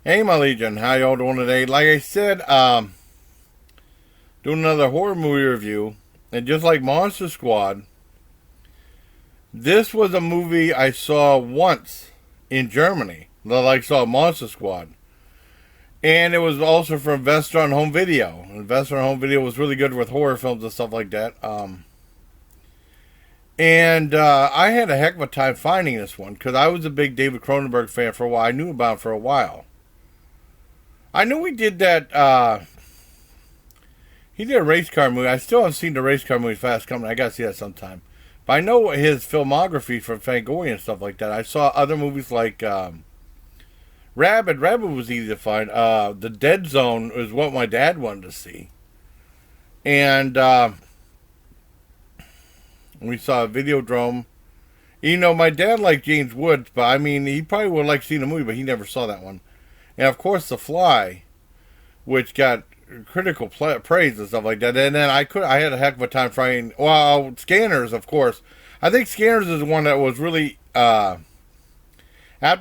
Hey, my Legion, how y'all doing today? Like I said, doing another horror movie review, and just like Monster Squad, this was a movie I saw once in Germany. Like saw Monster Squad, and it was also from Investor on Home Video. Investor on Home Video was really good with horror films and stuff like that. I had a heck of a time finding this one because I was a big David Cronenberg fan for a while. I knew about him for a while. I knew he did that. He did a race car movie. I still haven't seen the race car movie Fast Company. I gotta see that sometime. But I know his filmography from Fangoria and stuff like that. I saw other movies like Rabid. Rabid was easy to find. The Dead Zone is what my dad wanted to see. And we saw Videodrome. You know, my dad liked James Woods, but I mean, he probably would like seeing the movie, but he never saw that one. And of course, The Fly, which got critical praise and stuff like that. And then I had a heck of a time finding, well, Scanners, of course. I think Scanners is the one that was really, after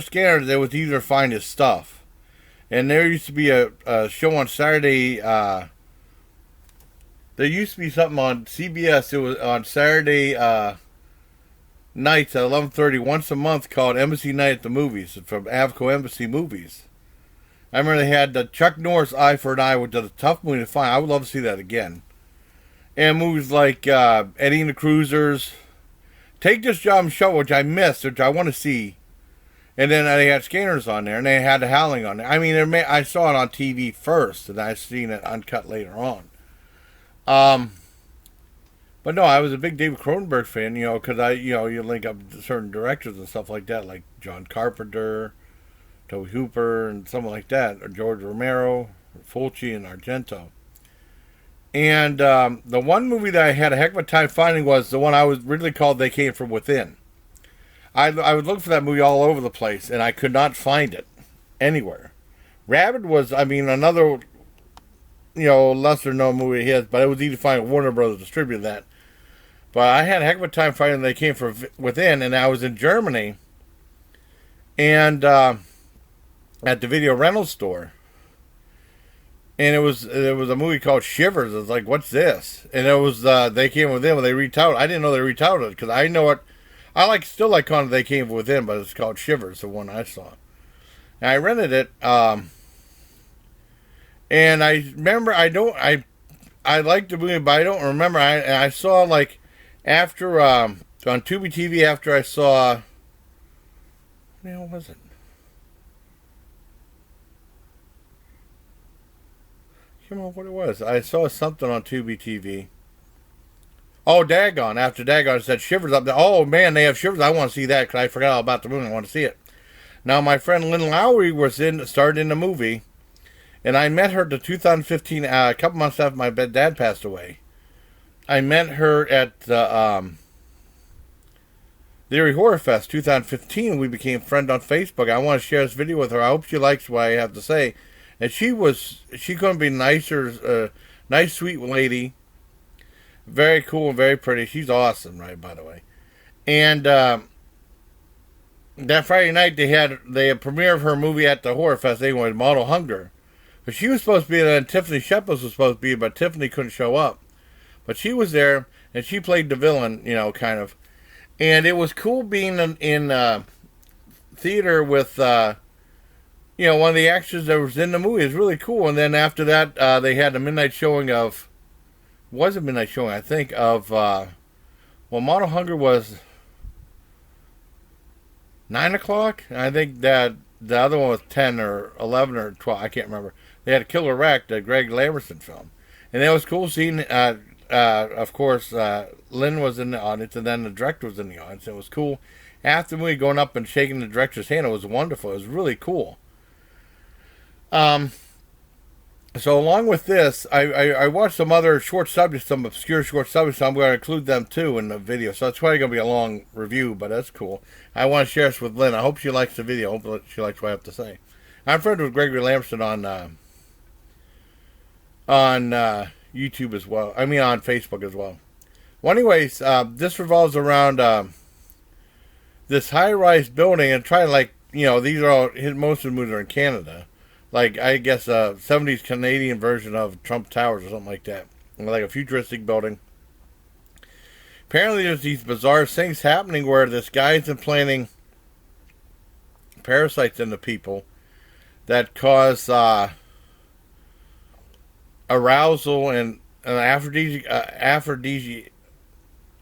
Scanners, it was easier to find his stuff. And there used to be a show on Saturday, there used to be something on CBS, it was on Saturday nights at 11:30 once a month called Embassy Night at the Movies, from Avco Embassy Movies. I remember they had the Chuck Norris Eye for an Eye, which is a tough movie to find. I would love to see that again. And movies like Eddie and the Cruisers, Take This Job and Show, which I missed, which I want to see. And then they had Scanners on there, and they had The Howling on there. I mean, I saw it on TV first, and I've seen it uncut later on. But no, I was a big David Cronenberg fan, because you link up certain directors and stuff like that, like John Carpenter, Tobe Hooper, and someone like that, or George Romero, Fulci, and Argento. And the one movie that I had a heck of a time finding was the one I was originally called They Came From Within. I would look for that movie all over the place, and I could not find it anywhere. Rabid was, another, lesser known movie of his, but it was easy to find. Warner Brothers distributed that. But I had a heck of a time finding They Came From Within, and I was in Germany, and at the video rental store, and it was a movie called Shivers. I was like, what's this? And it was They Came Within when they retitled. I didn't know they retitled it because I know it. I still like calling it They Came Within, but it's called Shivers, the one I saw. And I rented it, and I remember I liked the movie, but I don't remember. I saw like after on Tubi TV after I saw. What the hell was it? I can't remember what it was. I saw something on Tubi TV. Oh, Dagon. After Dagon, it said Shivers up there. Oh, man, they have Shivers. I want to see that because I forgot all about the movie. I want to see it. Now, my friend Lynn Lowry starred in the movie, and I met her to 2015, a couple months after my dad passed away. I met her at the Erie Horror Fest 2015. We became friends on Facebook. I want to share this video with her. I hope she likes what I have to say. And she couldn't be nicer, nice, sweet lady. Very cool and very pretty. She's awesome, right, by the way. And that Friday night, they had a premiere of her movie at the Horror Fest. They wanted Model Hunger. But she was supposed to be there, and Tiffany Shepard was supposed to be, but Tiffany couldn't show up. But she was there, and she played the villain, kind of. And it was cool being in theater with... one of the actors that was in the movie. Is really cool. And then after that, they had a midnight showing of, was a midnight showing, I think, of, Model Hunger was 9 o'clock. And I think that the other one was 10 or 11 or 12. I can't remember. They had Killer Wreck, the Greg Lamerson film. And it was cool seeing, of course, Lynn was in the audience, and then the director was in the audience. It was cool. After the movie, going up and shaking the director's hand, it was wonderful. It was really cool. So along with this, I watched some other short subjects, some obscure short subjects, so I'm going to include them too in the video. So it's probably going to be a long review, but that's cool. I want to share this with Lynn. I hope she likes the video. I hope she likes what I have to say. I'm friends with Gregory Lamberson on YouTube as well. On Facebook as well. Well, anyways, this revolves around this high-rise building, and these are all, most of the movies are in Canada. like I guess a 70s Canadian version of Trump Towers or something like that, like a futuristic building. Apparently, there's these bizarre things happening where this guy's implanting parasites into people that cause arousal and an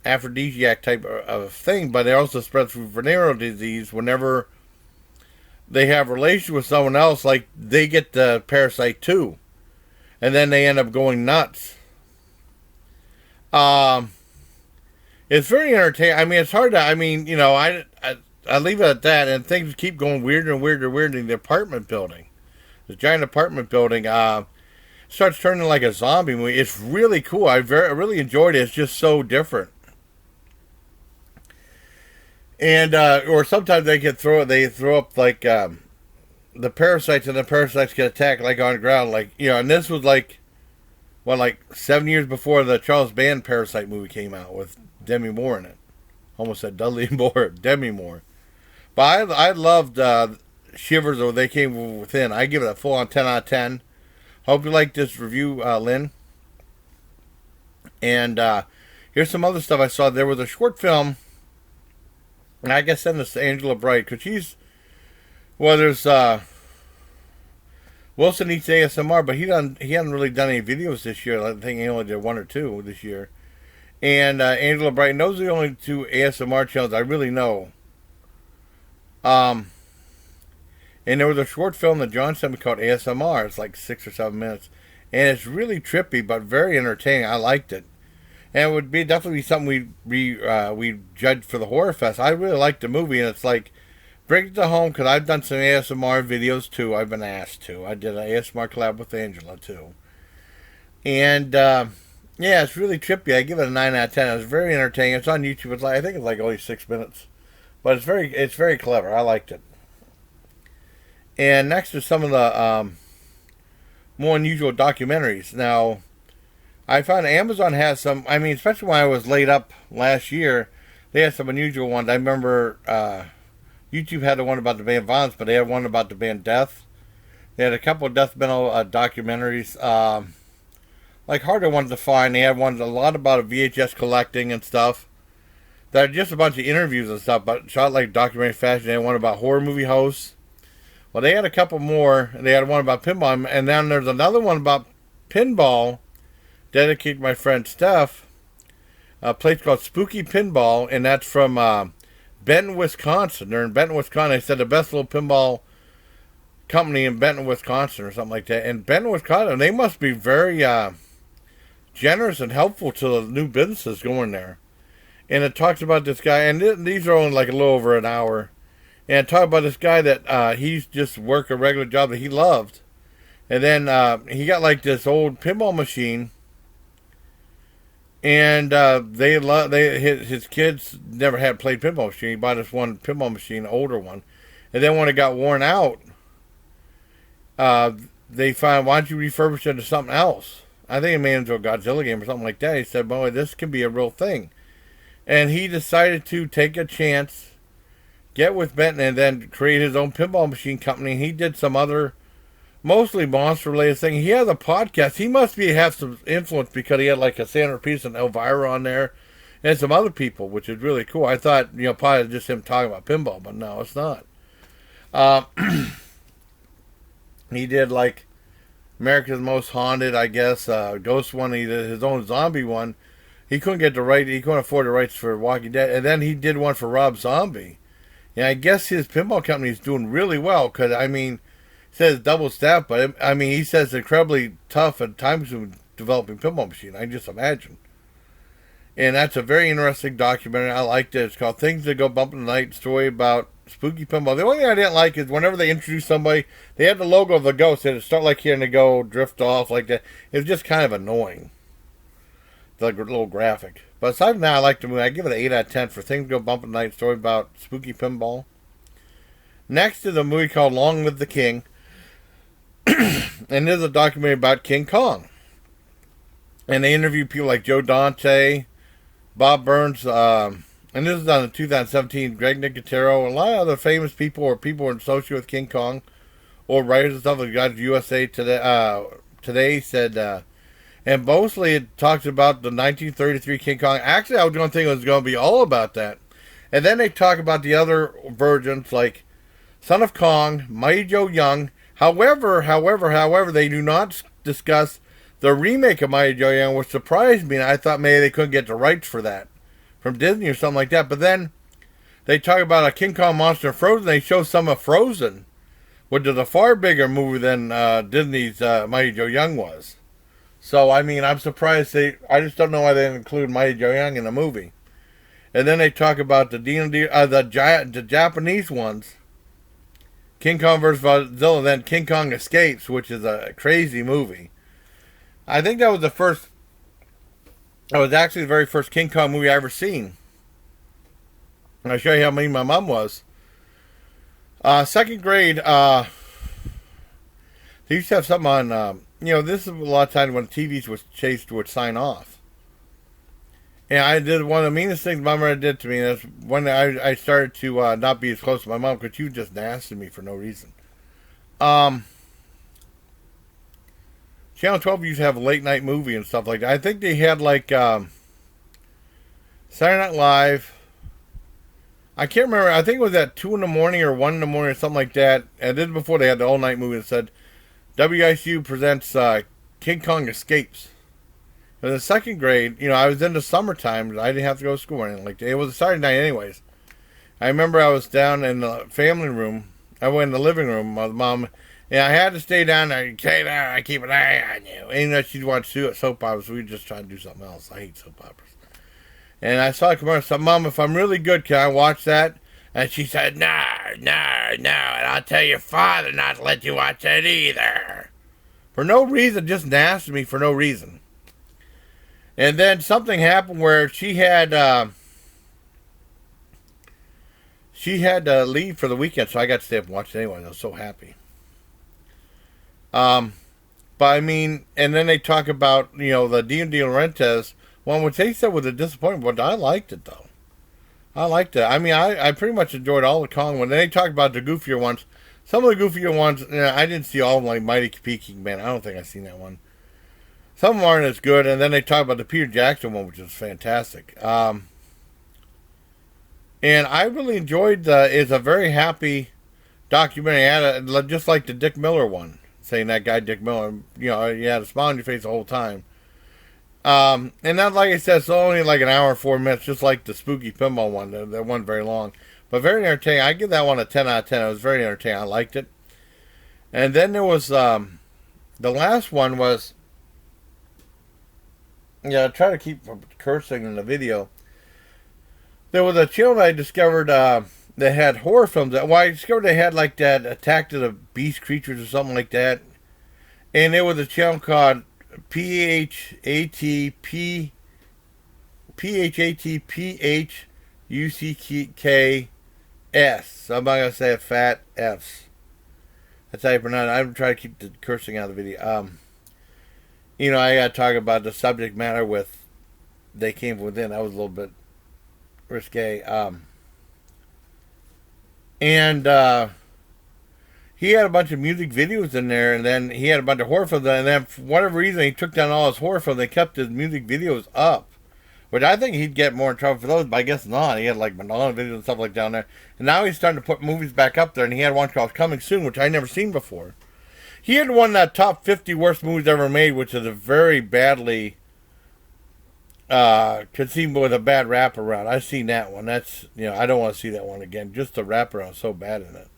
aphrodisiac type of thing, but they also spread through venereal disease whenever they have relations with someone else, like they get the parasite too, and then they end up going nuts. It's very entertaining. I mean, it's hard to. I mean, I leave it at that, and things keep going weirder and weirder and weirder in the apartment building. The giant apartment building starts turning like a zombie movie. It's really cool. I really enjoyed it. It's just so different. And or sometimes they throw up like the parasites, and the parasites get attacked like on the ground, like And this was like 7 years before the Charles Band Parasite movie came out with Demi Moore in it. Almost said Dudley Moore, Demi Moore. But I loved Shivers, or They Came Within. I give it a full on 10 out of 10. Hope you like this review, Lynn. And here's some other stuff I saw. There was a short film, and I guess send this to Angela Bright, because there's Wilson eats ASMR, but he hasn't really done any videos this year. I think he only did one or two this year. And Angela Bright, those are the only two ASMR channels I really know. And there was a short film that John sent me called ASMR. It's like 6 or 7 minutes. And it's really trippy, but very entertaining. I liked it. And it would be definitely something we judge for the Horror Fest. I really liked the movie, and it's like, bring it to home, because I've done some ASMR videos too. I've been asked to. I did an ASMR collab with Angela too. And yeah, it's really trippy. I give it a 9 out of 10. It's very entertaining. It's on YouTube. I think it's like only 6 minutes. But it's very clever. I liked it. And next is some of the more unusual documentaries. Now, I found Amazon has some, especially when I was laid up last year, they had some unusual ones. I remember YouTube had the one about the band Violence, but they had one about the band Death. They had a couple of death metal documentaries, like harder ones to find. They had a lot about VHS collecting and stuff. That are just a bunch of interviews and stuff, but shot like documentary fashion. They had one about horror movie hosts. Well, they had a couple more. They had one about pinball, and then there's another one about pinball, dedicated to my friend Steph. A place called Spooky Pinball, and that's from Benton, Wisconsin. They're in Benton, Wisconsin. They said the best little pinball company in Benton, Wisconsin, or something like that. And Benton, Wisconsin, they must be very generous and helpful to the new businesses going there. And it talks about this guy, and these are only like a little over an hour. And it talks about this guy that he's just worked a regular job that he loved. And then he got like this old pinball machine. And his kids never had played pinball machine. He bought this one pinball machine, an older one. And then when it got worn out, they found, why don't you refurbish it to something else? I think it made into a Godzilla game or something like that. He said, boy, this can be a real thing. And he decided to take a chance, get with Benton, and then create his own pinball machine company. He did some other, mostly monster-related thing. He has a podcast. He must have some influence, because he had like a Sandra Peterson and Elvira on there, and some other people, which is really cool. I thought, probably just him talking about pinball, but no, it's not. He did like America's Most Haunted, I guess, Ghost one. He did his own zombie one. He couldn't afford the rights for Walking Dead, and then he did one for Rob Zombie. And I guess his pinball company is doing really well, because, he says double staff, but, he says it's incredibly tough and time-consuming developing pinball machine. I can just imagine. And that's a very interesting documentary. I liked it. It's called Things That Go Bump in the Night, story about spooky pinball. The only thing I didn't like is whenever they introduce somebody, they had the logo of the ghost, and it start like here and they go drift off like that. It was just kind of annoying. The little graphic. But aside from that, I like the movie. I give it an 8 out of 10 for Things Go Bump in the Night, story about spooky pinball. Next is a movie called Long Live the King. And there's a documentary about King Kong. And they interview people like Joe Dante, Bob Burns, and this is done in 2017, Greg Nicotero, a lot of other famous people or people associated with King Kong old writers and stuff like that. USA Today said, and mostly it talks about the 1933 King Kong. Actually, I was going to think it was going to be all about that. And then they talk about the other versions like Son of Kong, Mighty Joe Young. However, they do not discuss the remake of Mighty Joe Young, which surprised me. And I thought maybe they couldn't get the rights for that from Disney or something like that. But then they talk about a King Kong Monster Frozen. They show some of Frozen, which is a far bigger movie than Disney's Mighty Joe Young was. So, I mean, I'm surprised I just don't know why they didn't include Mighty Joe Young in the movie. And then they talk about the Japanese ones. King Kong vs. Godzilla, then King Kong Escapes, which is a crazy movie. I think that was actually the very first King Kong movie I ever seen. And I'll show you how mean my mom was. Second grade, they used to have something on, this is a lot of times when TVs would sign off. And I did one of the meanest things my mother did to me. That's when I started to not be as close to my mom because she was just nasty to me for no reason. Channel 12 used to have a late night movie and stuff like that. I think they had like Saturday Night Live. I can't remember. I think it was at 2 in the morning or 1 in the morning or something like that. And this is before they had the all night movie that said WICU presents King Kong Escapes. In the second grade, I was in the summertime. I didn't have to go to school or anything like that. It was a Saturday night anyways. I remember I was down in the family room. I went in the living room with Mom. And I had to stay down there. Stay there. I keep an eye on you. And she'd watch soap operas. We just try to do something else. I hate soap operas. And I saw a commercial. I said, Mom, if I'm really good, can I watch that? And she said, no. And I'll tell your father not to let you watch that either. For no reason. Just nasty me for no reason. And then something happened where she had to leave for the weekend, so I got to stay up and watch it anyway. I was so happy. But I mean, and then they talk about, the D&D Laurentiis one, which they said was a disappointment, but I liked it though. I liked it. I mean, I pretty much enjoyed all the Kong ones. Then they talked about the goofier ones. Some of the goofier ones, I didn't see all of them, like Mighty Peking Man. I don't think I've seen that one. Some of them aren't as good, and then they talk about the Peter Jackson one, which is fantastic. And I really enjoyed it's a very happy documentary. Just like the Dick Miller one, saying that guy Dick Miller, you had a smile on your face the whole time. And that, like I said, it's only like an hour and 4 minutes, just like the Spooky Pinball one. That wasn't very long, but very entertaining. I give that one a 10 out of 10. It was very entertaining. I liked it. And then there was the last one was. I try to keep from cursing in the video. There was a channel that I discovered that had horror films. I discovered they had like that Attack of the Beast Creatures or something like that. And it was a channel called PHATPHUCKS. I'm not going to say a fat F's. That's how you pronounce it. I'm trying to keep the cursing out of the video. I got to talk about the subject matter with They Came From Within. That was a little bit risque. And he had a bunch of music videos in there, and then he had a bunch of horror films. And then for whatever reason, he took down all his horror films. They kept his music videos up, which I think he'd get more in trouble for those, but I guess not. He had like Madonna videos and stuff like down there. And now he's starting to put movies back up there, and he had one called Coming Soon, which I'd never seen before. He had won that top 50 worst movies ever made, which is a very badly conceived with a bad wraparound. I've seen that one. That's, I don't want to see that one again. Just the wraparound is so bad in it.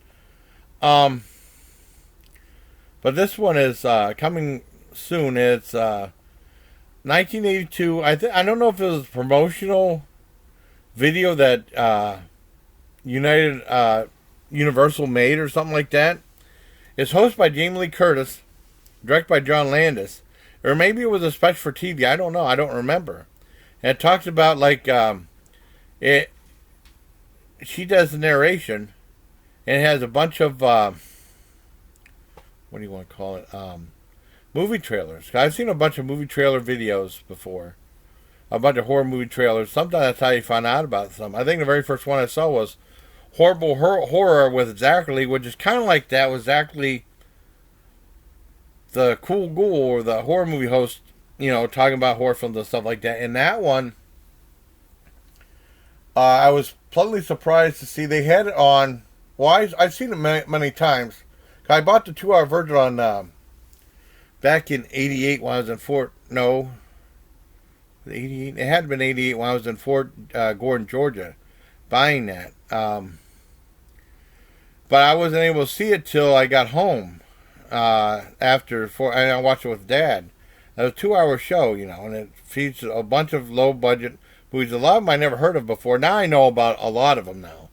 But this one is coming soon. It's 1982. I don't know if it was a promotional video that Universal made or something like that. It's hosted by Jamie Lee Curtis, directed by John Landis, or maybe it was a special for TV. I don't know. I don't remember. And it talks about she does the narration, and it has a bunch of what do you want to call it? Movie trailers. I've seen a bunch of movie trailer videos before, a bunch of horror movie trailers. Sometimes that's how you find out about some. I think the very first one I saw was Horrible Horror with Zachary, which is kind of like that with Zachary the cool ghoul or the horror movie host, talking about horror films and stuff like that. In that one, I was pleasantly surprised to see they had it on. Well, I've seen it many times. I bought the 2-hour version on back in '88 when I was in Fort. No, '88. It had been '88 when I was in Fort Gordon, Georgia, buying that. But I wasn't able to see it till I got home. And I watched it with Dad. It was a 2-hour show, and it features a bunch of low budget movies. A lot of them I never heard of before. Now I know about a lot of them now.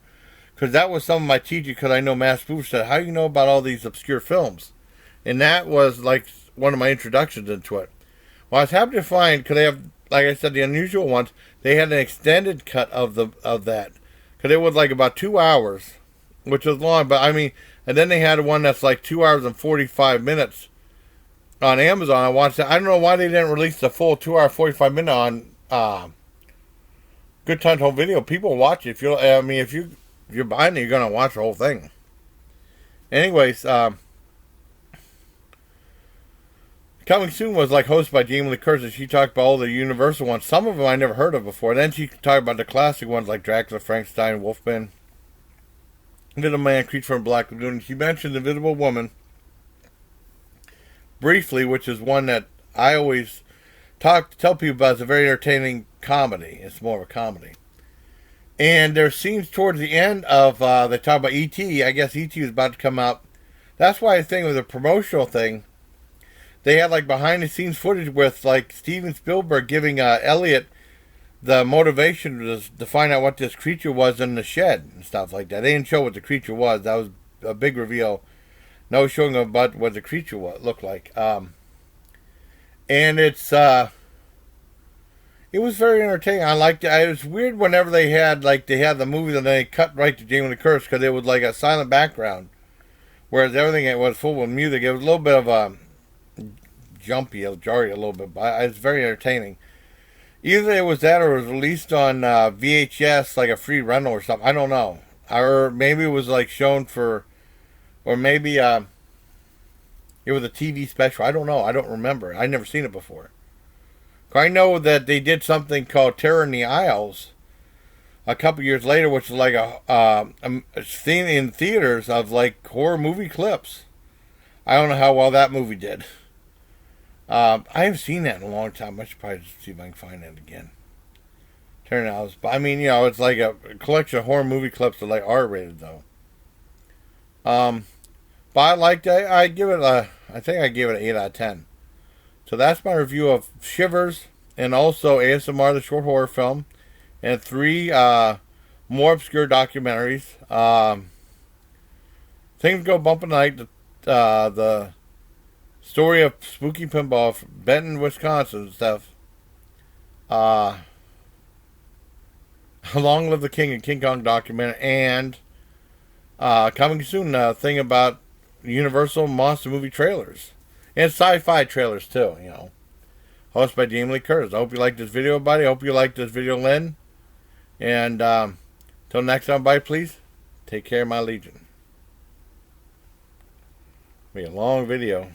Because that was some of my teaching, because I know Mass Movie said, how do you know about all these obscure films? And that was like one of my introductions into it. Well, I was happy to find, because they have, like I said, the unusual ones, they had an extended cut of that. Because it was like about 2 hours, which was long, but I mean, and then they had one that's like 2 hours and 45 minutes on Amazon. I watched it. I don't know why they didn't release the full 2 hour 45 minute on Good Times Home Video. People watch it. If you're buying it, you're gonna watch the whole thing. Anyways, Coming Soon was like hosted by Jamie Lee Curtis. She talked about all the Universal ones. Some of them I never heard of before. Then she talked about the classic ones like Dracula, Frankenstein, Wolfman, Little Man, Creature from Black Lagoon. She mentioned Invisible Woman briefly, which is one that I always tell people about. It's a very entertaining comedy. It's more of a comedy. And there's scenes towards the end of, they talk about E.T. I guess E.T. was about to come out. That's why I think it was a promotional thing. They had like behind the scenes footage with like Steven Spielberg giving Elliot the motivation to find out what this creature was in the shed and stuff like that. They didn't show what the creature was. That was a big reveal. No showing about what the creature looked like. And it was very entertaining. I liked it. It was weird whenever they had the movie and they cut right to Jamie Lee Curtis, because it was like a silent background, whereas everything was full with music. It was a little bit of a jumpy, jarring a little bit, but it's very entertaining. Either it was that or it was released on VHS, like a free rental or something. I don't know. Or maybe it was like shown for, or maybe it was a TV special. I don't know. I don't remember. I never seen it before. I know that they did something called Terror in the Isles a couple years later, which is like a theme in theaters of like horror movie clips. I don't know how well that movie did. I haven't seen that in a long time. I should probably just see if I can find it again. Terror in the Isles. But I mean, it's like a collection of horror movie clips that are like R-rated though. But I liked it. I think I gave it an 8 out of 10. So that's my review of Shivers, and also ASMR, the short horror film, and 3 more obscure documentaries. Things Go Bump in the Night, the story of Spooky Pinball from Benton, Wisconsin and stuff. Long Live the King and King Kong documentary, and coming soon, a thing about Universal monster movie trailers. And sci-fi trailers too, Hosted by Jamie Lee Curtis. I hope you liked this video, buddy. I hope you liked this video, Lynn. And till next time, bye, please. Take care, my legion. Be a long video.